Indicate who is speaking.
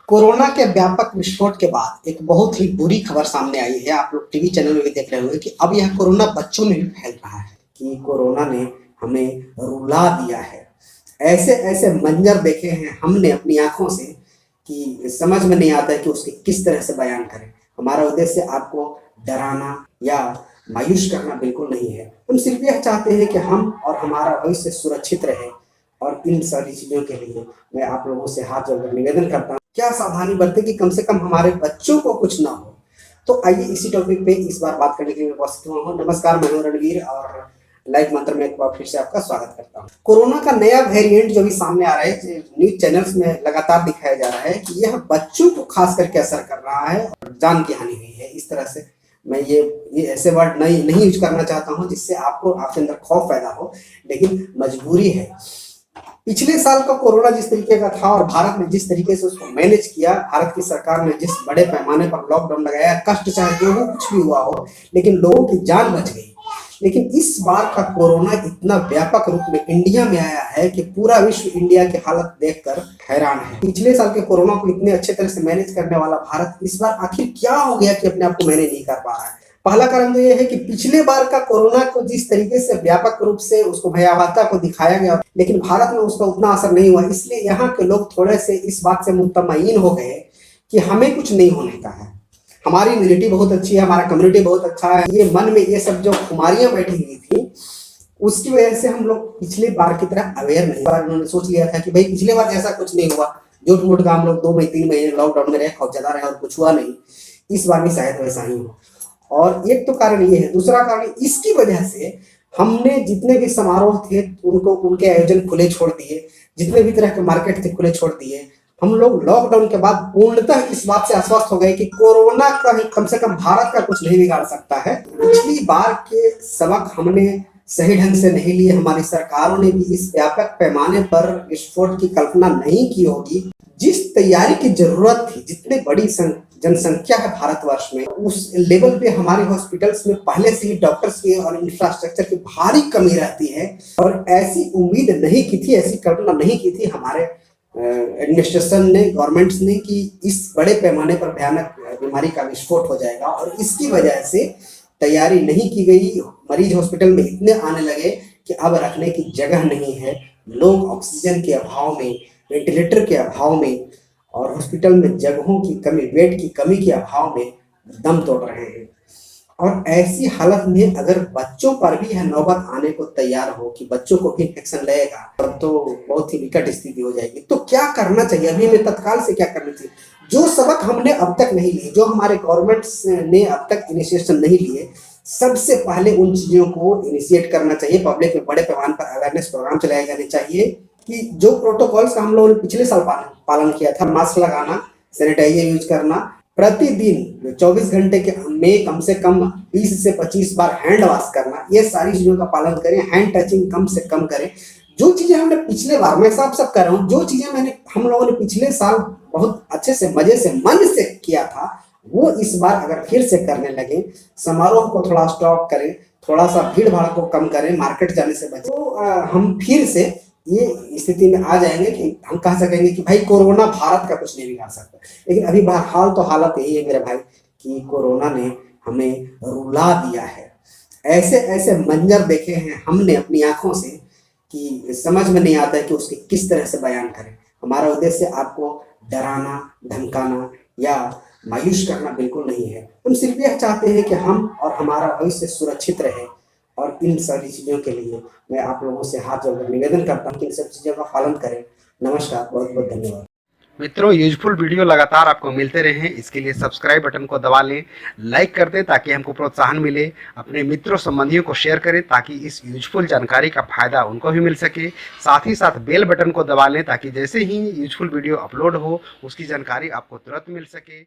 Speaker 1: Corona के व्यापक विस्फोट के बाद एक बहुत ही बुरी खबर सामने आई है। आप लोग टीवी चैनल में भी देख रहे होंगे कि अब यह कोरोना बच्चों में भी फैल रहा है कि कोरोना ने हमें रुला दिया है। ऐसे ऐसे मंजर देखे हैं हमने अपनी आंखों से कि समझ में नहीं आता है कि उसके किस तरह से बयान करें। हमारा उद्देश्य आपको डराना या मायूस करना बिल्कुल नहीं है। हम सिर्फ यह चाहते हैं कि हम और हमारा भविष्य सुरक्षित रहे। और इन सारी चीज़ों के लिए मैं आप लोगों से हाथ जोड़कर निवेदन करता हूँ, क्या सावधानी बरतें कि कम से कम हमारे बच्चों को कुछ ना हो। तो आइए इसी टॉपिक पे इस बार बात करने के लिए मैं उपस्थित हुआ हूँ। नमस्कार, मैं हूं रणवीर और लाइफ मंत्र में एक बार फिर से आपका स्वागत करता हूँ। कोरोना का नया वेरिएंट जो भी सामने आ रहा है, न्यूज चैनल्स में लगातार दिखाया जा रहा है कि यह बच्चों को खास करके असर कर रहा है और जान की हानि हुई है। इस तरह से मैं ये ऐसे वर्ड नहीं यूज करना चाहता हूँ जिससे आपको आपके अंदर खौफ पैदा हो, लेकिन मजबूरी है। पिछले साल का कोरोना जिस तरीके का था और भारत ने जिस तरीके से उसको मैनेज किया, भारत की सरकार ने जिस बड़े पैमाने पर लॉकडाउन लगाया, कष्ट चाहे जो हो, कुछ भी हुआ हो, लेकिन लोगों की जान बच गई। लेकिन इस बार का कोरोना इतना व्यापक रूप में इंडिया में आया है कि पूरा विश्व इंडिया की हालत देखकर हैरान है। पिछले साल के कोरोना को इतने अच्छे तरह से मैनेज करने वाला भारत इस बार आखिर क्या हो गया कि अपने आप को मैनेज नहीं कर पा रहा है। पहला कारण तो यह है कि पिछले बार का कोरोना को जिस तरीके से व्यापक रूप से उसको भयावहता को दिखाया गया, लेकिन भारत में उसका उतना असर नहीं हुआ। इसलिए यहाँ के लोग थोड़े से इस बात से मुतमईन हो गए कि हमें कुछ नहीं होने का है, हमारी इम्यूनिटी बहुत अच्छी है, हमारा कम्युनिटी बहुत अच्छा है। ये मन में ये सब जो खुमारियां बैठी हुई थी, उसकी वजह से हम लोग पिछले बार की तरह अवेयर नहीं। बार उन्होंने सोच लिया था कि भाई पिछले बार जैसा कुछ नहीं हुआ, झूठ मूठ का हम लोग 2 महीने 3 महीने लॉकडाउन में रहे, खौफजदा रहे और कुछ हुआ नहीं। इस बार भी शायद वैसा ही हो। और एक तो कारण ये है। दूसरा कारण, इसकी वजह से हमने जितने भी समारोह थे उनको उनके आयोजन खुले छोड़ दिए, जितने भी तरह के मार्केट थे खुले छोड़ दिए। हम लोग लॉकडाउन के बाद पूर्णतः इस बात से आश्वस्त हो गए कि कोरोना का कम से कम भारत का कुछ नहीं बिगाड़ सकता है। पिछली बार के सबक हमने सही ढंग से नहीं लिए। हमारी सरकारों ने भी इस व्यापक पैमाने पर विस्फोट की कल्पना नहीं की होगी। जिस तैयारी की जरूरत थी, जितने बड़ी जनसंख्या है भारतवर्ष में, उस लेवल पे हमारे हॉस्पिटल्स में पहले से ही डॉक्टर्स की और इंफ्रास्ट्रक्चर की भारी कमी रहती है। और ऐसी उम्मीद नहीं की थी, ऐसी कल्पना नहीं की थी हमारे एडमिनिस्ट्रेशन ने, गवर्नमेंट्स ने, कि इस बड़े पैमाने पर भयानक बीमारी का विस्फोट हो जाएगा। और इसकी वजह से तैयारी नहीं की गई। मरीज हॉस्पिटल में इतने आने लगे कि अब रखने की जगह नहीं है। लोग ऑक्सीजन के अभाव में, वेंटिलेटर के अभाव में और हॉस्पिटल में जगहों की कमी, बेड की कमी के अभाव में दम तोड़ रहे हैं। और ऐसी हालत में अगर बच्चों पर भी यह नौबत आने को तैयार हो कि बच्चों को भी इन्फेक्शन लगेगा, तब तो बहुत ही विकट स्थिति हो जाएगी। तो क्या करना चाहिए अभी हमें, तत्काल से क्या करना चाहिए? जो सबक हमने अब तक नहीं लिए, जो हमारे गवर्नमेंट्स ने अब तक इनिशिएशन नहीं लिए, सबसे पहले उन चीजों को इनिशिएट करना चाहिए। पब्लिक में बड़े पैमाने पर अवेयरनेस प्रोग्राम चलाए जाने चाहिए कि जो प्रोटोकॉल्स का हम लोगों ने पिछले साल पालन किया था, मास्क लगाना, सैनिटाइजर यूज करना, प्रतिदिन 24 घंटे के में कम से कम 20 से 25 बार हैंड वॉश करना, ये सारी चीजों का पालन करें। हैंड टचिंग कम से कम करें। जो चीजें हमने पिछले बार, मैं सब कर रहा हूँ, जो चीजें हम लोगों ने पिछले साल बहुत अच्छे से, मजे से, मन से किया था, वो इस बार अगर फिर से करने लगे, समारोह को थोड़ा स्टॉप करें, थोड़ा सा भीड़ भाड़ को कम करें, मार्केट जाने से बचें, तो हम फिर से ये स्थिति में आ जाएंगे कि हम कह सकेंगे कि भाई कोरोना भारत का कुछ नहीं बिगाड़ सकता। लेकिन अभी बहरहाल तो हालत यही है मेरे भाई कि कोरोना ने हमें रुला दिया है। ऐसे ऐसे मंजर देखे हैं हमने अपनी आंखों से कि समझ में नहीं आता है कि उसके किस तरह से बयान करें। हमारा उद्देश्य आपको डराना, धमकाना या मायूस करना बिल्कुल नहीं है। हम सिर्फ यह चाहते हैं कि हम और हमारा भविष्य सुरक्षित रहे। और इन सारी चीज़ों के लिए मैं आप लोगों से हाथ जोड़कर निवेदन करता हूँ कि इन सब चीज़ों का पालन करें। नमस्कार, बहुत बहुत धन्यवाद।
Speaker 2: मित्रों, यूजफुल वीडियो लगातार आपको मिलते रहे, इसके लिए सब्सक्राइब बटन को दबा लें, लाइक कर दें ताकि हमको प्रोत्साहन मिले। अपने मित्रों संबंधियों को शेयर करें ताकि इस यूजफुल जानकारी का फायदा उनको भी मिल सके। साथ ही साथ बेल बटन को दबा लें ताकि जैसे ही यूजफुल वीडियो अपलोड हो उसकी जानकारी आपको तुरंत मिल सके।